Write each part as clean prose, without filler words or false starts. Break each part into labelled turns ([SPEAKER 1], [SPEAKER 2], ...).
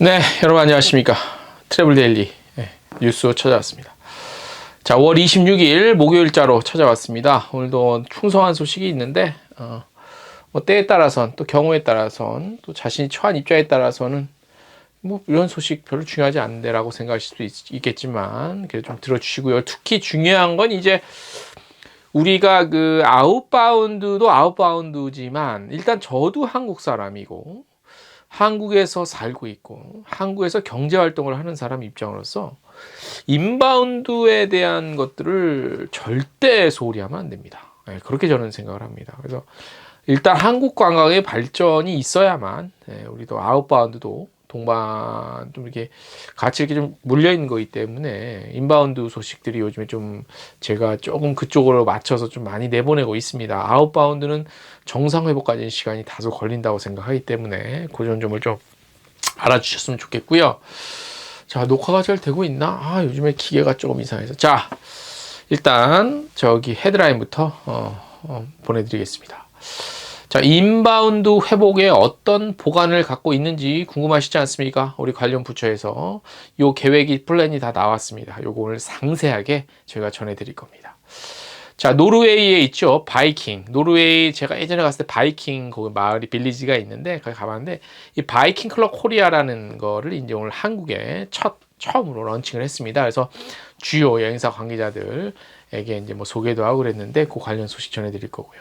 [SPEAKER 1] 네, 여러분 안녕하십니까. 트래블 데일리 뉴스 찾아왔습니다. 자, 5월 26일 목요일자로 찾아왔습니다. 오늘도 충성한 소식이 있는데 뭐 때에 따라선 또 경우에 따라선 또 자신이 처한 입장에 따라서는 뭐 이런 소식 별로 중요하지 않은데라고 생각하실 수도 있겠지만 그래도 좀 들어주시고요. 특히 중요한 건 이제 우리가 그 아웃바운드도 아웃바운드지만 일단 저도 한국 사람이고 한국에서 살고 있고 한국에서 경제 활동을 하는 사람 입장으로서 인바운드에 대한 것들을 절대 소홀히 하면 안 됩니다. 네, 그렇게 저는 생각을 합니다. 그래서 일단 한국 관광의 발전이 있어야만 우리도 아웃바운드도 동반 좀 이렇게 같이 이렇게 좀 물려 있는 거기 때문에 인바운드 소식들이 요즘에 좀 제가 조금 그쪽으로 맞춰서 좀 많이 내보내고 있습니다. 아웃바운드는 정상 회복까지는 시간이 다소 걸린다고 생각하기 때문에 그런 점을 좀 알아주셨으면 좋겠고요. 자, 녹화가 잘 되고 있나? 요즘에 기계가 조금 이상해서. 자, 일단 저기 헤드라인부터 보내드리겠습니다. 자, 인바운드 회복에 어떤 보관을 갖고 있는지 궁금하시지 않습니까? 우리 관련 부처에서 요 계획이 플랜이 다 나왔습니다. 요거 오늘 상세하게 제가 전해드릴 겁니다. 자, 노르웨이에 있죠. 바이킹. 노르웨이 제가 예전에 갔을 때 바이킹 거기 마을이 빌리지가 있는데 거기 가봤는데 이 바이킹 클럽 코리아라는 거를 이제 오늘 한국에 처음으로 런칭을 했습니다. 그래서 주요 여행사 관계자들에게 이제 뭐 소개도 하고 그랬는데 그 관련 소식 전해드릴 거고요.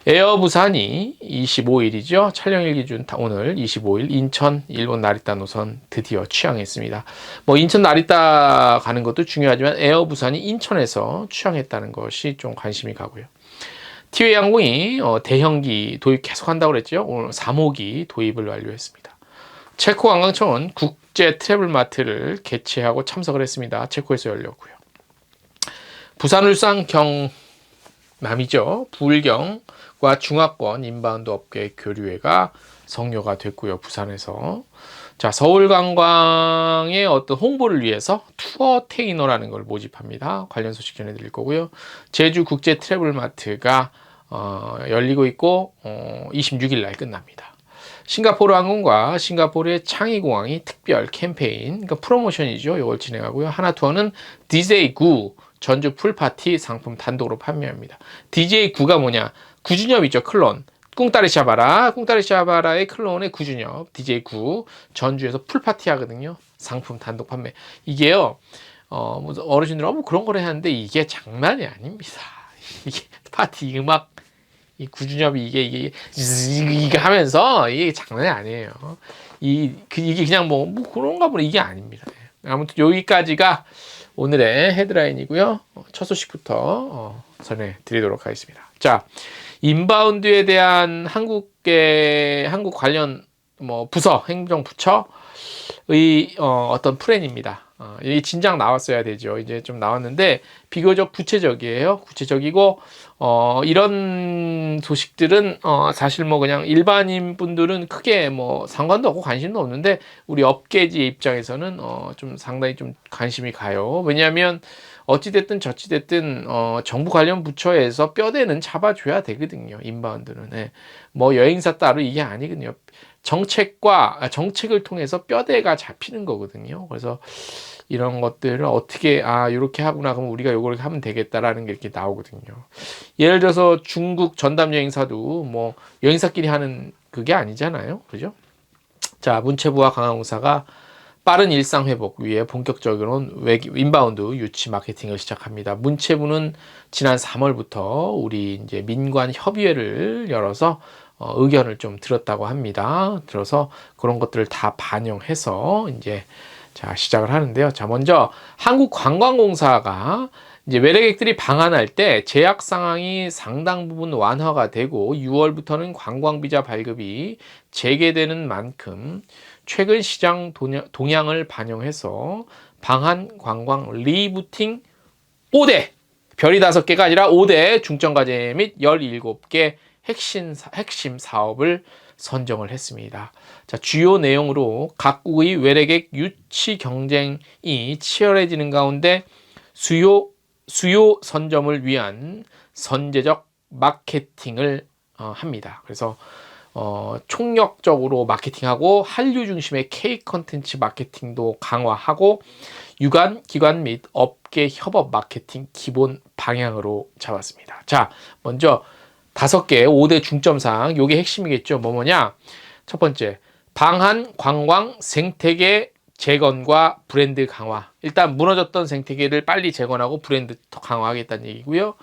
[SPEAKER 1] 에어 부산이 25일이죠. 촬영일 기준 오늘 25일 인천 일본 나리타 노선 드디어 취항했습니다. 뭐 인천 나리타 가는 것도 중요하지만 에어 부산이 인천에서 취항했다는 것이 좀 관심이 가고요. 티웨이 항공이 대형기 도입 계속한다고 그랬죠. 오늘 3호기 도입을 완료했습니다. 체코 관광청은 국제 트래블 마트를 개최하고 참석을 했습니다. 체코에서 열렸고요. 부산 울산 경남이죠. 부울경과 중화권 인바운드 업계 교류회가 성료가 됐고요. 부산에서. 자, 서울 관광의 어떤 홍보를 위해서 투어 테이너라는 걸 모집합니다. 관련 소식 전해드릴 거고요. 제주 국제 트래블 마트가 열리고 있고 26일 날 끝납니다. 싱가포르 항공과 싱가포르의 창의공항이 특별 캠페인, 그러니까 프로모션이죠. 이걸 진행하고요. 하나투어는 DJ9 전주 풀파티 상품 단독으로 판매합니다. DJ9가 뭐냐? 구준엽 있죠. 클론. 꿍따리 샤바라. 꿍따리 샤바라의 클론의 구준엽. DJ9 전주에서 풀파티 하거든요. 상품 단독 판매. 이게요. 뭐 어르신들은 뭐 그런 걸 하는데 이게 장난이 아닙니다. 이게 파티 음악 이 구준엽이 이게 하면서 이게 장난이 아니에요. 이게 그냥 뭐 그런가 보네. 이게 아닙니다. 아무튼 여기까지가 오늘의 헤드라인이고요. 첫 소식부터 전해드리도록 하겠습니다. 자, 인바운드에 대한 한국 관련 뭐 부서 행정부처의 어떤 플랜입니다. 이 진작 나왔어야 되죠. 이제 좀 나왔는데 비교적 구체적이에요. 구체적이고 이런 소식들은 사실 뭐 그냥 일반인 분들은 크게 뭐 상관도 없고 관심도 없는데 우리 업계지 입장에서는 좀 상당히 좀 관심이 가요. 왜냐하면 어찌됐든 저찌됐든 정부 관련 부처에서 뼈대는 잡아줘야 되거든요. 인바운드는. 네. 뭐 여행사 따로 이게 아니거든요. 정책을 통해서 뼈대가 잡히는 거거든요. 그래서 이런 것들을 어떻게 이렇게 하구나 그러면 우리가 요걸 하면 되겠다라는 게 이렇게 나오거든요. 예를 들어서 중국 전담 여행사도 뭐 여행사끼리 하는 그게 아니잖아요. 그죠? 자, 문체부와 관광공사가 빠른 일상 회복 위해 본격적으로 인바운드 유치 마케팅을 시작합니다. 문체부는 지난 3월부터 우리 이제 민관 협의회를 열어서 의견을 좀 들었다고 합니다. 들어서 그런 것들을 다 반영해서 이제 시작을 하는데요. 자, 먼저 한국관광공사가 이제 외래객들이 방한할 때 제약 상황이 상당 부분 완화가 되고 6월부터는 관광비자 발급이 재개되는 만큼 최근 시장 동향을 반영해서 방한 관광 리부팅 5대 별이 5개가 아니라 5대 중점과제 및 17개 핵심 사업을 선정을 했습니다. 자, 주요 내용으로 각국의 외래객 유치 경쟁이 치열해지는 가운데 수요 선점을 위한 선제적 마케팅을 합니다. 그래서 총력적으로 마케팅하고 한류 중심의 K 컨텐츠 마케팅도 강화하고 유관, 기관 및 업계 협업 마케팅 기본 방향으로 잡았습니다. 자, 먼저 5개 5대 중점사항, 요게 핵심이겠죠. 뭐냐? 첫 번째, 방한, 관광, 생태계 재건과 브랜드 강화. 일단 무너졌던 생태계를 빨리 재건하고 브랜드 더 강화하겠다는 얘기고요.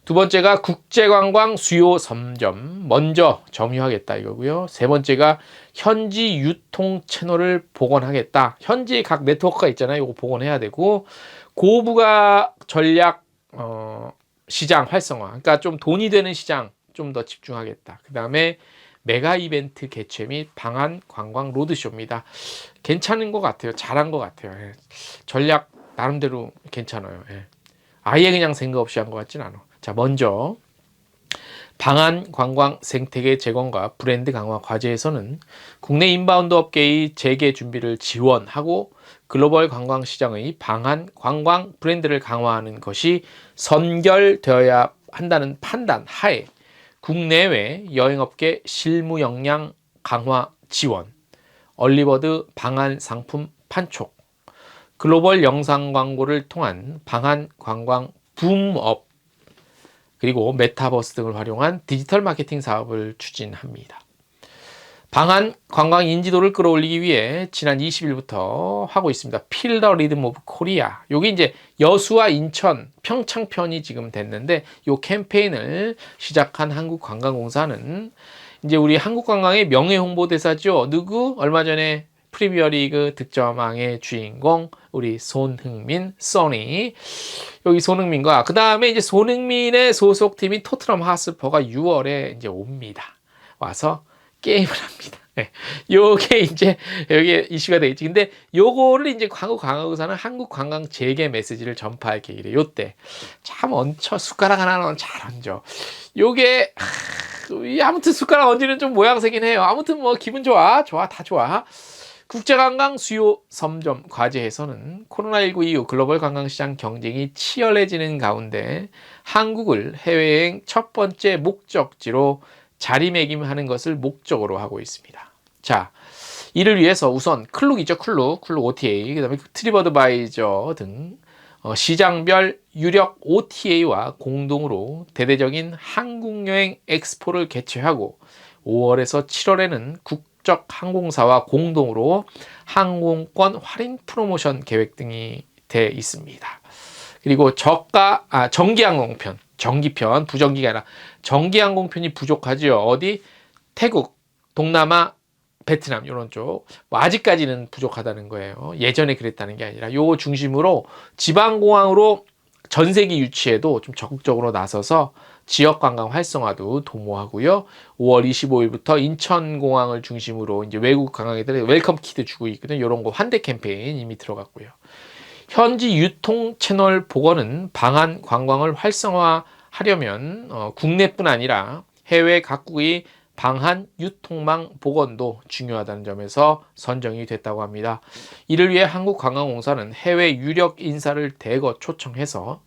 [SPEAKER 1] 두 번째가 국제관광 수요 선점 먼저 점유하겠다 이거고요. 세 번째가 현지 유통 채널을 복원하겠다. 현지 각 네트워크가 있잖아요. 이거 복원해야 되고, 고부가 전략 시장 활성화. 그러니까 좀 돈이 되는 시장 좀 더 집중하겠다. 그 다음에 메가 이벤트 개최 및 방한 관광 로드쇼입니다. 괜찮은 것 같아요. 잘한 것 같아요. 예. 전략 나름대로 괜찮아요. 예. 아예 그냥 생각 없이 한 것 같진 않아. 자, 먼저 방한 관광 생태계 재건과 브랜드 강화 과제에서는 국내 인바운드 업계의 재개 준비를 지원하고 글로벌 관광 시장의 방한 관광 브랜드를 강화하는 것이 선결되어야 한다는 판단 하에 국내외 여행업계 실무 역량 강화 지원, 얼리버드 방한 상품 판촉, 글로벌 영상 광고를 통한 방한 관광 붐업, 그리고 메타버스 등을 활용한 디지털 마케팅 사업을 추진합니다. 방한 관광 인지도를 끌어올리기 위해 지난 20일부터 하고 있습니다. Feel the Rhythm of Korea. 여기 이제 여수와 인천, 평창편이 지금 됐는데 이 캠페인을 시작한 한국관광공사는 이제 우리 한국관광의 명예 홍보대사죠. 누구? 얼마 전에 프리미어리그 득점왕의 주인공 우리 손흥민, 써니. 여기 손흥민과 그 다음에 이제 손흥민의 소속팀인 토트넘 하스퍼가 6월에 이제 옵니다. 와서 게임을 합니다. 네. 요게 이제 여기 이슈가 되겠지. 근데 요거를 이제 한국관광공사는 한국관광 재개 메시지를 전파할 계획이래. 요때 참 얹혀 숟가락 하나는 잘 얹어. 요게 아무튼 숟가락 얹기는 좀 모양새긴 해요. 아무튼 뭐 기분 좋아, 다 좋아. 국제관광 수요 선점 과제에서는 코로나19 이후 글로벌 관광시장 경쟁이 치열해지는 가운데 한국을 해외여행 첫 번째 목적지로 자리매김하는 것을 목적으로 하고 있습니다. 자, 이를 위해서 우선 클룩이죠. 클룩 OTA, 그 다음에 트립어드바이저 등 시장별 유력 OTA와 공동으로 대대적인 한국여행 엑스포를 개최하고 5월에서 7월에는 국적 항공사와 공동으로 항공권 할인 프로모션 계획 등이 돼 있습니다. 그리고 정기항공편, 정기편, 부정기가 아니라 정기항공편이 부족하죠. 어디? 태국, 동남아, 베트남 이런 쪽. 뭐 아직까지는 부족하다는 거예요. 예전에 그랬다는 게 아니라 요 중심으로 지방공항으로 전세기 유치에도 좀 적극적으로 나서서 지역관광 활성화도 도모하고요. 5월 25일부터 인천공항을 중심으로 이제 외국 관광객들이 웰컴 키트 주고 있거든요. 이런 거 환대 캠페인 이미 들어갔고요. 현지 유통 채널 복원은 방한 관광을 활성화하려면 국내뿐 아니라 해외 각국의 방한 유통망 복원도 중요하다는 점에서 선정이 됐다고 합니다. 이를 위해 한국관광공사는 해외 유력 인사를 대거 초청해서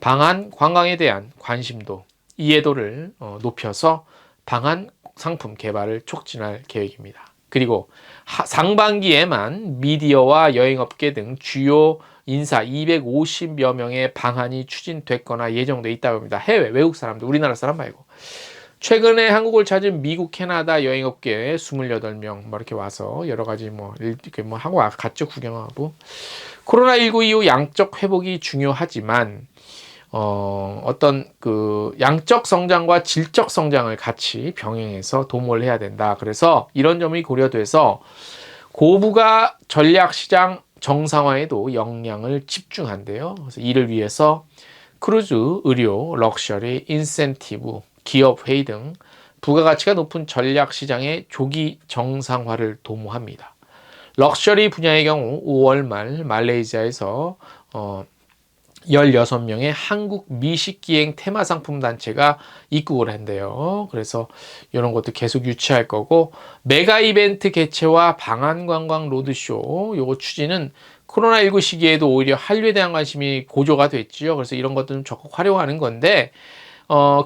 [SPEAKER 1] 방한 관광에 대한 관심도, 이해도를 높여서 방한 상품 개발을 촉진할 계획입니다. 그리고 상반기에만 미디어와 여행업계 등 주요 인사 250여 명의 방한이 추진됐거나 예정돼 있다고 합니다. 해외, 외국 사람들, 우리나라 사람 말고. 최근에 한국을 찾은 미국, 캐나다 여행업계 28명 뭐 이렇게 와서 여러 가지 이렇게 하고 갔죠. 구경하고. 코로나19 이후 양적 회복이 중요하지만 어떤 그 양적 성장과 질적 성장을 같이 병행해서 도모를 해야 된다. 그래서 이런 점이 고려돼서 고부가 전략 시장 정상화에도 역량을 집중한대요. 그래서 이를 위해서 크루즈, 의료, 럭셔리, 인센티브, 기업 회의 등 부가가치가 높은 전략 시장의 조기 정상화를 도모합니다. 럭셔리 분야의 경우 5월 말 말레이시아에서 16명의 한국 미식기행 테마상품 단체가 입국을 한대요. 그래서 이런 것도 계속 유치할 거고, 메가 이벤트 개최와 방한관광 로드쇼 요거 추진은 코로나19 시기에도 오히려 한류에 대한 관심이 고조가 됐죠. 그래서 이런 것들은 적극 활용하는 건데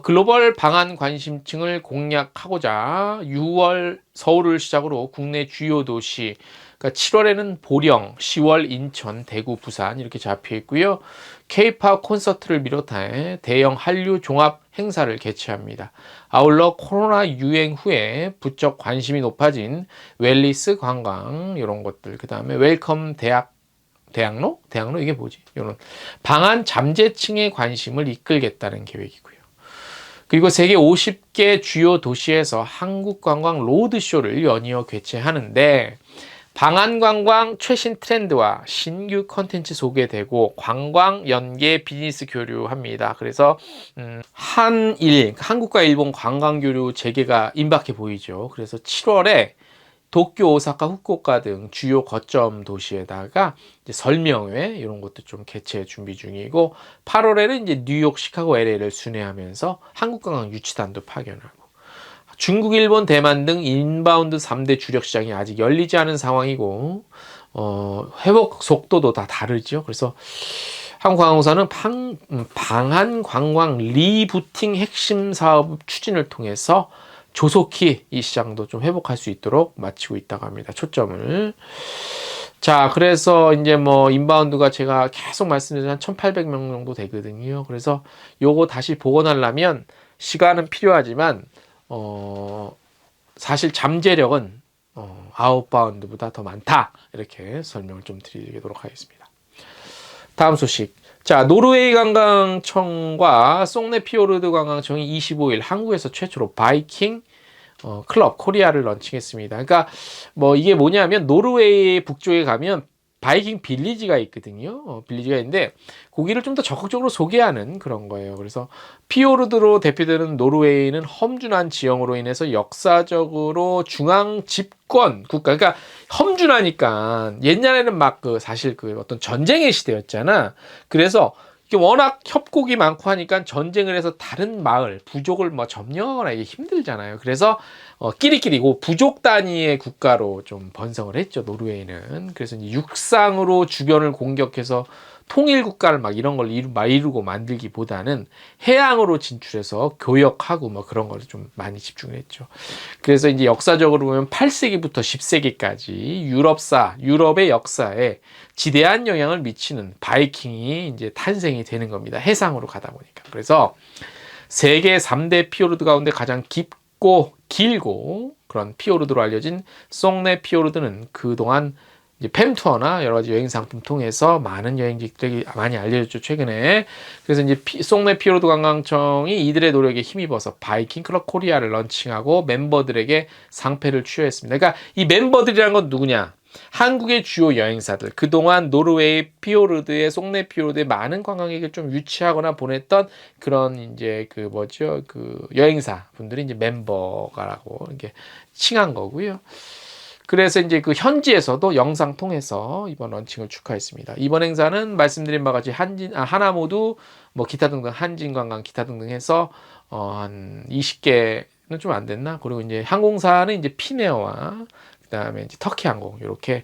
[SPEAKER 1] 글로벌 방한 관심층을 공략하고자 6월 서울을 시작으로 국내 주요 도시, 그러니까 7월에는 보령, 10월 인천, 대구, 부산 이렇게 잡혀 있고요. K-팝 콘서트를 비롯해 대형 한류 종합 행사를 개최합니다. 아울러 코로나 유행 후에 부쩍 관심이 높아진 웰리스 관광 이런 것들, 그 다음에 웰컴 대학로 이게 뭐지? 이런 방한 잠재층의 관심을 이끌겠다는 계획이고요. 그리고 세계 50개 주요 도시에서 한국 관광 로드쇼를 연이어 개최하는데 방한 관광 최신 트렌드와 신규 컨텐츠 소개되고 관광 연계 비즈니스 교류합니다. 그래서 한국과 일본 관광 교류 재개가 임박해 보이죠. 그래서 7월에 도쿄, 오사카, 후쿠오카 등 주요 거점 도시에다가 이제 설명회 이런 것도 좀 개최 준비 중이고 8월에는 이제 뉴욕, 시카고, LA를 순회하면서 한국 관광 유치단도 파견하고 중국, 일본, 대만 등 인바운드 3대 주력 시장이 아직 열리지 않은 상황이고 회복 속도도 다 다르죠. 그래서 한국관광공사는 방한 관광 리부팅 핵심 사업 추진을 통해서 조속히 이 시장도 좀 회복할 수 있도록 마치고 있다고 합니다. 초점을. 자, 그래서 이제 뭐 인바운드가 제가 계속 말씀드린 한 1,800명 정도 되거든요. 그래서 요거 다시 복원하려면 시간은 필요하지만 사실 잠재력은 아웃바운드보다 더 많다. 이렇게 설명을 좀 드리도록 하겠습니다. 다음 소식. 자, 노르웨이 관광청과 송네 피오르드 관광청이 25일 한국에서 최초로 바이킹 클럽 코리아를 런칭했습니다. 그러니까 뭐 이게 뭐냐면 노르웨이 북쪽에 가면 바이킹 빌리지가 있거든요. 빌리지가 있는데 거기를 좀 더 적극적으로 소개하는 그런 거예요. 그래서 피오르드로 대표되는 노르웨이는 험준한 지형으로 인해서 역사적으로 중앙 집권 국가, 그러니까 험준하니까 옛날에는 막 사실 어떤 전쟁의 시대였잖아. 그래서 워낙 협곡이 많고 하니까 전쟁을 해서 다른 마을, 부족을 뭐 점령하거나 이게 힘들잖아요. 그래서 끼리끼리 부족 단위의 국가로 좀 번성을 했죠, 노르웨이는. 그래서 이제 육상으로 주변을 공격해서 통일 국가를 막 이런 걸 이루고 만들기보다는 해양으로 진출해서 교역하고 뭐 그런 걸 좀 많이 집중을 했죠. 그래서 이제 역사적으로 보면 8세기부터 10세기까지 유럽의 역사에 지대한 영향을 미치는 바이킹이 이제 탄생이 되는 겁니다. 해상으로 가다 보니까. 그래서 세계 3대 피오르드 가운데 가장 깊고 길고 그런 피오르드로 알려진 송네 피오르드는 그동안 이제 팸투어나 여러 가지 여행 상품 통해서 많은 여행지들이 많이 알려졌죠, 최근에. 그래서 이제 송네 피오르드 관광청이 이들의 노력에 힘입어서 바이킹 클럽 코리아를 런칭하고 멤버들에게 상패를 추여했습니다. 그러니까 이 멤버들이라는 건 누구냐? 한국의 주요 여행사들, 그동안 노르웨이 피오르드에 송네 피오르드에 많은 관광객을 좀 유치하거나 보냈던 그런 이제 여행사 분들이 이제 멤버가라고 이렇게 칭한 거고요. 그래서 이제 그 현지에서도 영상 통해서 이번 런칭을 축하했습니다. 이번 행사는 말씀드린 바와 같이 하나모두 뭐 기타 등등 한진관광 기타 등등 해서 한 20개는 좀 안 됐나? 그리고 이제 항공사는 이제 피네어와 그다음에 이제 터키항공 이렇게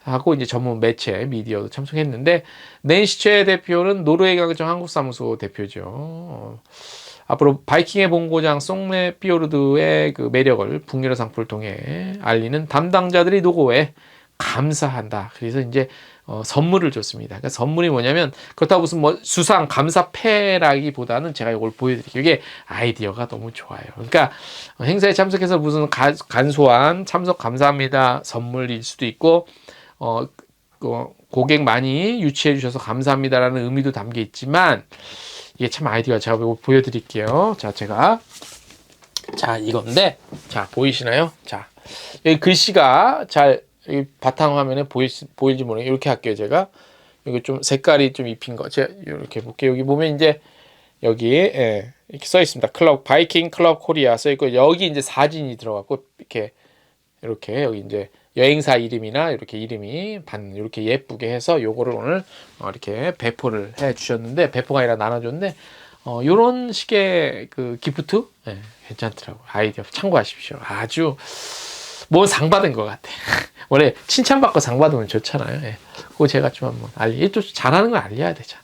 [SPEAKER 1] 하고 이제 전문 매체 미디어도 참석했는데 낸시 최 대표는 노르웨이 관광청 한국사무소 대표죠. 앞으로 바이킹의 본고장 송네 피오르드의 그 매력을 북유럽 상품을 통해 알리는 담당자들이 노고에 감사한다. 그래서 이제 선물을 줬습니다. 그러니까 선물이 뭐냐면 그렇다고 무슨 뭐 수상 감사패라기보다는 제가 이걸 보여드릴게요. 이게 아이디어가 너무 좋아요. 그러니까 행사에 참석해서 무슨 간소한 참석 감사합니다 선물일 수도 있고 고객 많이 유치해 주셔서 감사합니다라는 의미도 담겨 있지만 이게 참 아이디어가 제가 보여드릴게요. 자 이건데 자 보이시나요? 자 여기 글씨가 잘 여기 바탕화면에 보일지 모르겠어요. 이렇게 할게요. 제가 여기 좀 색깔이 좀 입힌 거 제가 이렇게 볼게요. 여기 보면 이제 여기에 이렇게 써 있습니다. 바이킹 클럽 코리아 써 있고 여기 이제 사진이 들어갔고 이렇게 여기 이제 여행사 이름이나 이렇게 이름이 이렇게 예쁘게 해서 요거를 오늘 이렇게 배포를 해 주셨는데 배포가 아니라 나눠줬는데 요런 식의 그 기프트 괜찮더라고요. 아이디어 참고하십시오. 아주 뭐 상 받은 것 같아. 원래 칭찬받고 상 받으면 좋잖아요. 그거 제가 좀 한번 또 잘하는 걸 알려야 되잖아.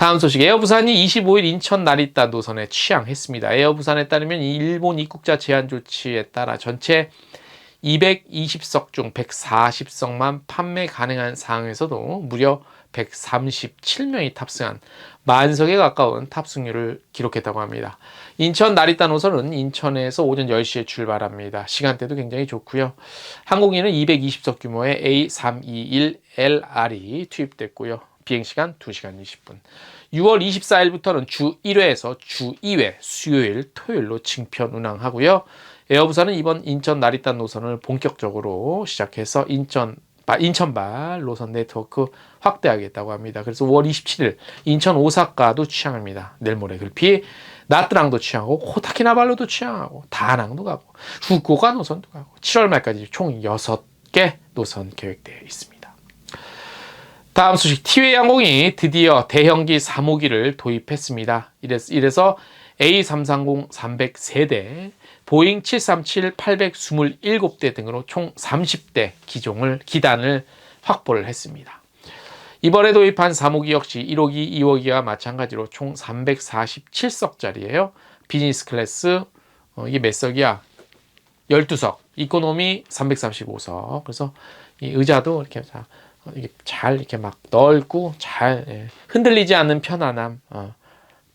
[SPEAKER 1] 다음 소식, 에어부산이 25일 인천 나리타 노선에 취항했습니다. 에어부산에 따르면 일본 입국자 제한 조치에 따라 전체 220석 중 140석만 판매 가능한 상황에서도 무려 137명이 탑승한 만석에 가까운 탑승률을 기록했다고 합니다. 인천 나리타 노선은 인천에서 오전 10시에 출발합니다. 시간대도 굉장히 좋고요. 항공기는 220석 규모의 A321LR이 투입됐고요. 비행시간 2시간 20분. 6월 24일부터는 주 1회에서 주 2회 수요일, 토요일로 징편 운항하고요. 에어부산은 이번 인천 나리타 노선을 본격적으로 시작해서 인천발 노선 네트워크 확대하겠다고 합니다. 그래서 5월 27일 인천 오사카도 취항합니다. 내일 모레 글피 나트랑도 취항하고 코타키나발루도 취항하고 다낭도 가고 후쿠오카 노선도 가고 7월 말까지 총 6개 노선 계획되어 있습니다. 다음 소식, 티웨이 항공이 드디어 대형기 3호기를 도입했습니다. 이래서 A330-300세대, 보잉 737-827대 등으로 총 30대 기단을 확보를 했습니다. 이번에 도입한 3호기 역시 1호기, 2호기와 마찬가지로 총 347석짜리예요. 비즈니스 클래스, 이게 몇 석이야? 12석, 이코노미 335석. 그래서 이 의자도 이렇게 잘 이렇게 막 넓고 잘 흔들리지 않는 편안함.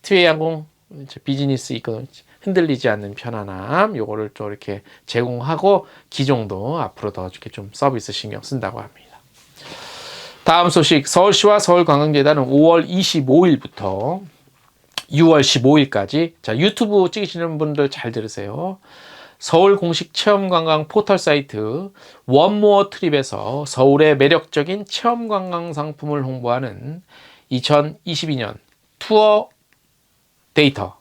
[SPEAKER 1] 티웨이 항공 비즈니스 이코노미 흔들리지 않는 편안함, 요거를 좀 이렇게 제공하고 기종도 앞으로 더 이렇게 좀 서비스 신경 쓴다고 합니다. 다음 소식, 서울시와 서울관광재단은 5월 25일부터 6월 15일까지, 자, 유튜브 찍으시는 분들 잘 들으세요. 서울 공식 체험관광 포털 사이트 원모어 트립에서 서울의 매력적인 체험관광 상품을 홍보하는 2022년 투어 데이터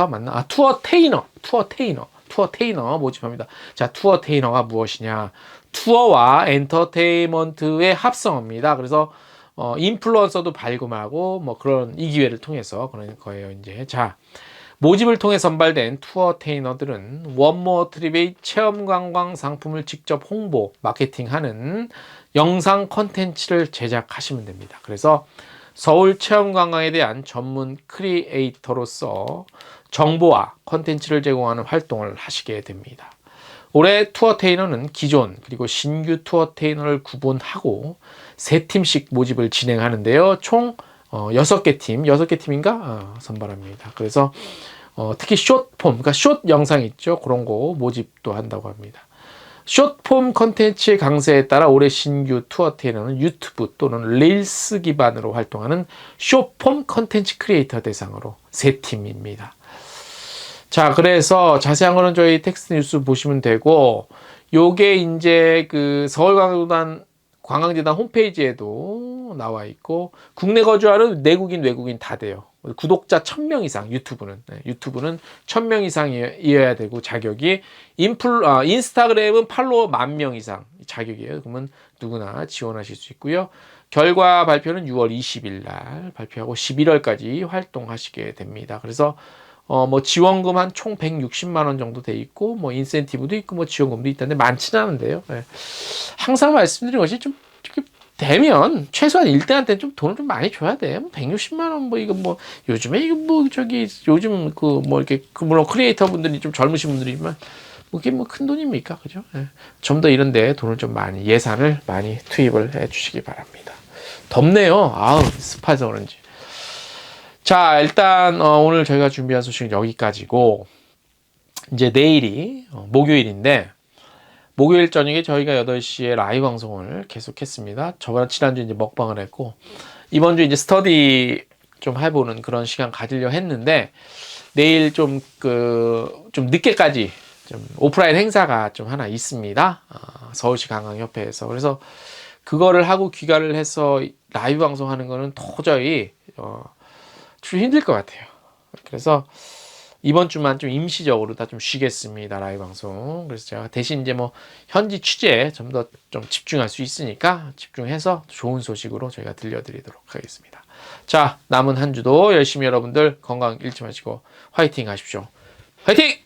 [SPEAKER 1] 맞나? 투어 테이너 모집합니다. 자, 투어 테이너가 무엇이냐? 투어와 엔터테인먼트의 합성어입니다. 그래서 인플루언서도 발굴하고 뭐 그런 이 기회를 통해서 그런 거예요, 이제. 자, 모집을 통해 선발된 투어 테이너들은 원모어 트립의 체험 관광 상품을 직접 홍보, 마케팅하는 영상 콘텐츠를 제작하시면 됩니다. 그래서 서울 체험 관광에 대한 전문 크리에이터로서 정보와 콘텐츠를 제공하는 활동을 하시게 됩니다. 올해 투어 테이너는 기존 그리고 신규 투어 테이너를 구분하고 3팀씩 모집을 진행하는데요. 총 6개 팀인가? 선발합니다. 그래서 특히 숏폼, 그러니까 숏 영상 있죠? 그런 거 모집도 한다고 합니다. 숏폼 컨텐츠의 강세에 따라 올해 신규 투어 테이너는 유튜브 또는 릴스 기반으로 활동하는 숏폼 컨텐츠 크리에이터 대상으로 3팀입니다. 자, 그래서 자세한 거는 저희 텍스트 뉴스 보시면 되고, 요게 이제 그 서울관광재단 홈페이지에도 나와 있고, 국내 거주하는 내국인, 외국인 다 돼요. 구독자 1000명 이상, 유튜브는 1000명 이상이어야 되고, 자격이 인스타그램은 팔로워 10,000명 이상 자격이에요. 그러면 누구나 지원하실 수 있고요. 결과 발표는 6월 20일 날 발표하고 11월까지 활동하시게 됩니다. 그래서 뭐 지원금 한 총 160만 원 정도 돼 있고, 뭐 인센티브도 있고, 뭐 지원금도 있다는데 많지는 않은데요. 네. 항상 말씀드린 것이 좀 이렇게 되면 최소한 1등한테는 좀 돈을 좀 많이 줘야 돼. 뭐 160만 원 뭐 이거 뭐 요즘에 이거 뭐 저기 요즘 그 뭐 이렇게 물론 크리에이터 분들이 좀 젊으신 분들이지만 뭐 이게 뭐 큰 돈입니까, 그죠? 네. 좀 더 이런데 돈을 좀 많이 예산을 많이 투입을 해주시기 바랍니다. 덥네요. 아우 습해서 그런지. 자, 일단 오늘 저희가 준비한 소식은 여기까지고, 이제 내일이 목요일인데, 목요일 저녁에 저희가 8시에 라이브 방송을 계속했습니다. 지난주 이제 먹방을 했고, 이번 주 이제 스터디 좀 해보는 그런 시간 가지려 했는데, 내일 좀 늦게까지 좀 오프라인 행사가 좀 하나 있습니다. 서울시 관광협회에서. 그래서 그거를 하고 귀가를 해서 라이브 방송하는 거는 도저히 좀 힘들 것 같아요. 그래서 이번 주만 좀 임시적으로 다 좀 쉬겠습니다. 라이브 방송. 그래서 제가 대신 이제 뭐 현지 취재에 좀 더 좀 집중할 수 있으니까 집중해서 좋은 소식으로 저희가 들려드리도록 하겠습니다. 자, 남은 한 주도 열심히 여러분들 건강 잃지 마시고 화이팅 하십시오. 화이팅!